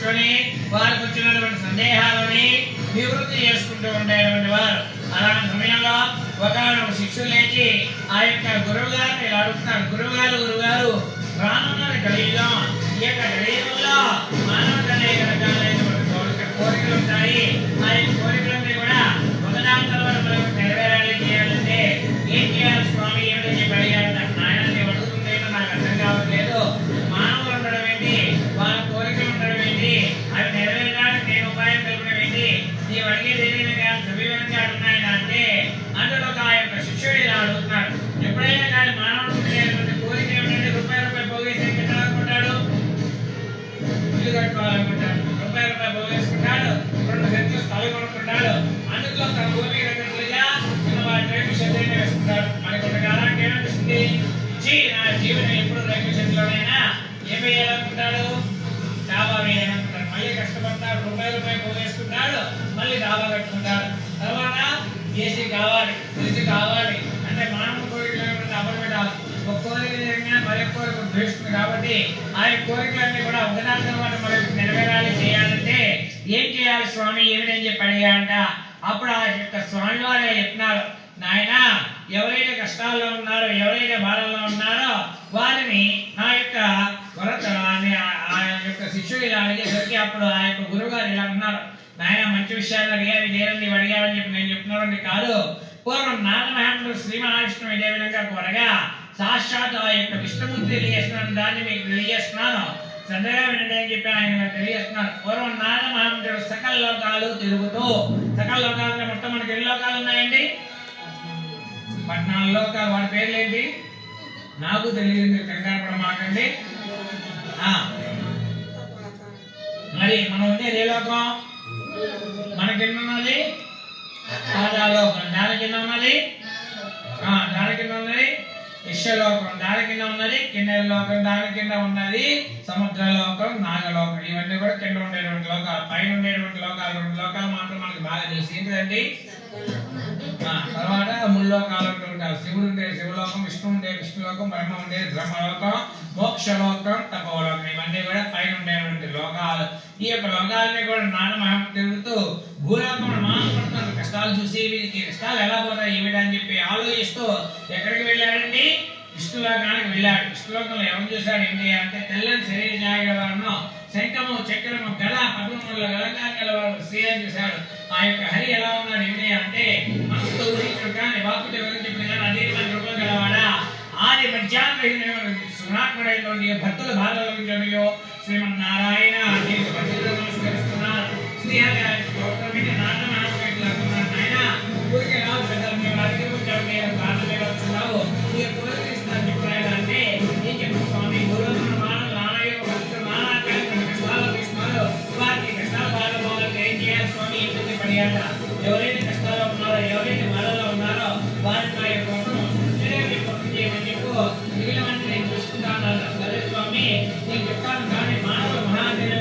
కూర్చొని వారికి వచ్చినటువంటి సందేహాలని నివృత్తి చేసుకుంటూ ఉండేటువంటి వారు. అలాంటి సమయంలో ఒక శిష్యులు లేచి ఆ యొక్క గురువు గారిని ఇలా అడుగుతున్నారు, గురువుగారు రానున్న కలియుగం, ఈ యొక్క కలియుగంలో మానవ అనేక రకాలైనటువంటి కోరికలు ఉంటాయి. ఆ యొక్క కోరికలన్నీ కూడా ఒకదాని తర్వాత మనకు నెరవేరాలి చేయాలంటే ఏం చేయాలి స్వామి ఏమిటని చెప్పి అడిగారు. నాయన నేను అడుగుతుందేమో నాకు అర్థం కావట్లేదు. మానవులు ఉండడం ఏంటి, వాళ్ళ కోరికలు ఉండడం ఏంటి, అవి నెరవేరడానికి నేను ఉపాయం కలపడం ఏంటి, నీవు అడిగేది ఏదైనా కానీ సవివరంగా అడుగుతున్నాయన అంటే అందులో ఆ యొక్క శిష్యుడు ఇలా అడుగుతున్నాడు. ఎప్పుడైనా కానీ మానవుడు ఉండేటువంటి కోరిక ఏమిటంటే రూపాయి పోగేసి పెట్టాలనుకుంటాడు, ఇల్లు కట్టుకోవాలనుకుంటాడు, రూపాయి పోగేసుకుంటాడు, 2 సెంట్లు స్థలం కొనుక్కుంటాడు, అందులో తన భూమి రకట్లుగా చిన్నవాడి రైతు షెడ్డైనా వేసుకుంటాడు. మనకి ఒక కాలానికి ఏమనిపిస్తుంది, నా జీవనం ఎప్పుడు రైతు షెడ్లోనైనా ఏం వేయాలనుకుంటాడు, డాబా వేయాలనుకుంటాడు. మళ్ళీ కష్టపడతాడు, రూపాయి పోగేసుకుంటాడు, మళ్ళీ డాబా కట్టుకుంటాడు. తర్వాత ఏసీ కావాలి, ఫ్రిడ్జ్ కావాలి అంటే మానవ కోరికలు అమలుపెట్టాలి. ఒక కోరిక జరిగినా మరొక కోరిక ఉద్భవిస్తుంది. కాబట్టి ఆ కోరికలన్నీ కూడా ఒకదాని తర్వాత మనకు నెరవేరాలి చేయాలంటే ఏం చేయాలి స్వామి ఏమిటని చెప్పి అడిగాడంట. అప్పుడు ఆ యొక్క స్వామి వారు చెప్తున్నారు, నాయన ఎవరైతే కష్టాల్లో ఉన్నారో, ఎవరైతే బాధల్లో ఉన్నారో వారిని నా యొక్క వరత ఆ యొక్క శిష్యుడు ఇలా అడిగేసరికి అప్పుడు ఆ యొక్క గురువు గారు ఇలా ఉన్నారు, నాయన మంచి విషయాలు అడిగారు, ఇదేనని నీవు అడిగావని చెప్పి నేను చెప్తున్నాను కాదు. పూర్వం నారదమహాత్ముడు శ్రీ మహావిష్ణువు ఇదే విధంగా కోరగా సాక్షాత్ ఆ యొక్క విష్ణుమూర్తి తెలియజేస్తున్నాను, దాన్ని మీకు తెలియజేస్తున్నాను, శ్రద్ధగా వినండి అని చెప్పి ఆయన తెలియజేస్తున్నారు. పూర్వం నారదమహాత్ముడు సకల లోకాలు తిరుగుతూ, సకల లోకాలు మొత్తం మనకి ఎన్ని లోకాలు ఉన్నాయండి, 14 లోకాలు. వాడి పేర్లు ఏంటి నాకు తెలియదు, మీరు కంగారు పడమాకండి. మరి మనం ఉండేది ఏ లోకం, మనకి ఎన్ని ఉన్నది, పాదాలోకం, దాని కింద ఉన్నది విశ్వలోకం, దాని కింద ఉన్నది కిన్నెర లోకం, దాని కింద ఉన్నది సముద్రలోకం, నాగలోకం. ఇవన్నీ కూడా కింద ఉండేటువంటి లోకాలు. పైన ఉండేటువంటి లోకాలు 2 లోకాలు మాత్రం మనకి బాగా తెలుసు, ఏంటండి. తర్వాత 3 లోకాలు ఉంటారు. శివుడు ఉండే శివలోకం, విష్ణు ఉండే విష్ణులోకం, బ్రహ్మ ఉండే బ్రహ్మలోకం, మోక్షలోకం, తపోలోకం. ఇవన్నీ కూడా పైన ఉండేటువంటి లోకాలు. ఈ యొక్క లోకాలని కూడా నారదమహాత్ముడు తిరుగుతూ భూలోకంలో మానవుడుతున్న కష్టాలు చూసి వీరికి కష్టాలు ఎలా పోతాయి ఏమిటి అని చెప్పి ఆలోచిస్తూ ఎక్కడికి వెళ్ళాడండి, విష్ణులోకానికి వెళ్ళాడు. విష్ణులోకంలో ఎవరు చూశాడు ఏంటి అంటే తెల్లని శరీర ఛాయగలవారును, శంఖము చక్రము గల పద్మముల గలవారు శ్రీని చూశాడు. ఆ యొక్క హరి ఎలా ఉన్నాడు ఏంటి అంటే మనసుతో ఊహించడు కానీ వాక్కుతో వివరించడు కానీ అధీనమైన రూపం గలవాడా, ఆది మధ్యాహ్న సునాత్ముడైనటువంటి భక్తుల బాధలయో శ్రీమన్నారాయణ నీకు భక్తులు నమస్కరిస్తున్నారు. శ్రీహరి నారాయణ ఊరికే రావు పెద్దలు మేము అధిగమించాము, మేము ప్రార్థన వస్తున్నావు, ఈ పునరుద్ధరిస్తాను చెప్పాడు. అంటే ఏం చెప్పు స్వామి, గురువు మానవులు నారాయణ భక్తులు నానా కష్టాలు తీస్తున్నారు, వారికి కష్టాలు బాధపోవాలంటే ఏం చేయాలి స్వామి ఏంటంటే పడియాట. ఎవరైతే కష్టాల్లో ఉన్నారో, ఎవరైతే బాధలో ఉన్నారో వారికి నా యొక్క చేయమని చెప్పు, మిగిలిన నేను చూసుకుంటాను. సరే స్వామి నేను చెప్తాను కానీ మానవ మహాదేవుడు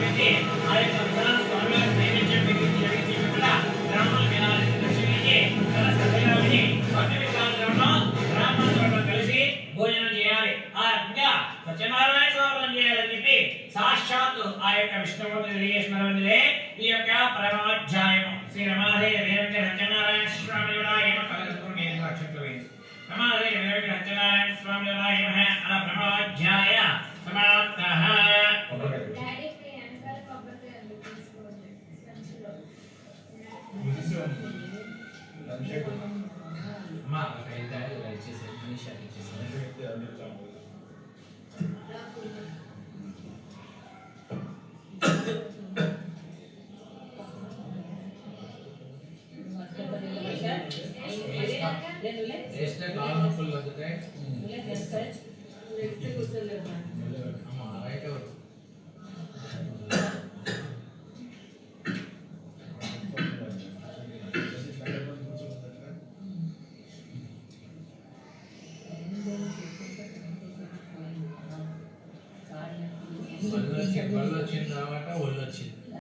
ఆచరించి ఆ యొక్క ప్రధాన స్వామివారి నైవేద్యం జరిగించి కూడా బ్రాహ్మణ దర్శించి చాలా శ్రద్ధగా విని భక్తి విశ్వాసంలో బ్రాహ్మణులతో కలిసి భోజనం చేయాలి. ఆ రకంగా సత్యనారాయణ స్వామి చేయాలని చెప్పి సాక్షాత్తు ఆ యొక్క విష్ణుమూర్తి తెలియజేసినదే ఈ యొక్క పరమాధ్యాయము. శ్రీ రమాదేవి వీరంటే సత్యనారాయణ స్వామి రమాదేవి వీరంటే సత్యనారాయణ స్వామి అలా పరమాధ్యాయ సమాప్తః. అమ్మా ఒక 5 దాడులు ఇచ్చేసి నిమిషాలు ఇచ్చేసి వేస్తే కాలు నొప్పులు తగ్గుతాయి. అమ్మా రైట్ ఎవరు పళ్ళు వచ్చింది తర్వాత ఒళ్ళు వచ్చింది.